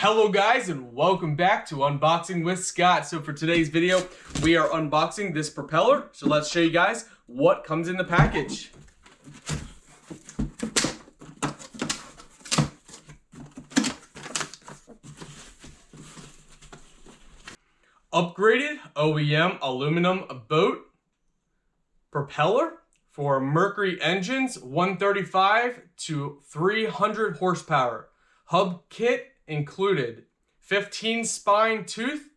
Hello guys, and welcome back to Unboxing with Scott. So for today's video, we are unboxing this propeller. So let's show you guys what comes in the package. Upgraded OEM aluminum boat propeller for Mercury engines, 135 to 300 horsepower. Hub kit included 15 spine tooth